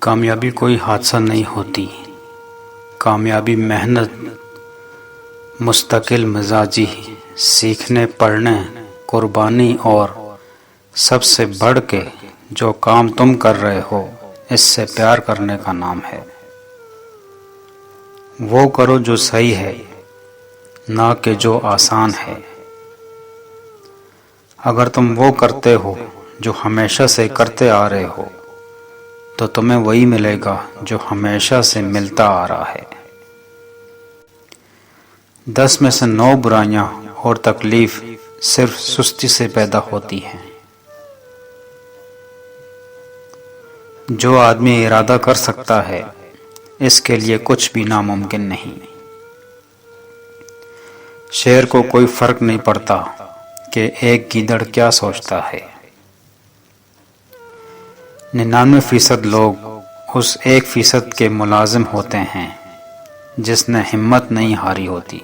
کامیابی کوئی حادثہ نہیں ہوتی، کامیابی محنت، مستقل مزاجی، سیکھنے پڑھنے، قربانی اور سب سے بڑھ کے جو کام تم کر رہے ہو اس سے پیار کرنے کا نام ہے۔ وہ کرو جو صحیح ہے، نہ کہ جو آسان ہے۔ اگر تم وہ کرتے ہو جو ہمیشہ سے کرتے آ رہے ہو تو تمہیں وہی ملے گا جو ہمیشہ سے ملتا آ رہا ہے۔ 10 میں سے 9 برائیاں اور تکلیف صرف سستی سے پیدا ہوتی ہیں۔ جو آدمی ارادہ کر سکتا ہے اس کے لیے کچھ بھی ناممکن نہیں۔ شیر کو کوئی فرق نہیں پڑتا کہ ایک گیدڑ کیا سوچتا ہے۔ 99% لوگ اس 1% کے ملازم ہوتے ہیں جس نے ہمت نہیں ہاری ہوتی۔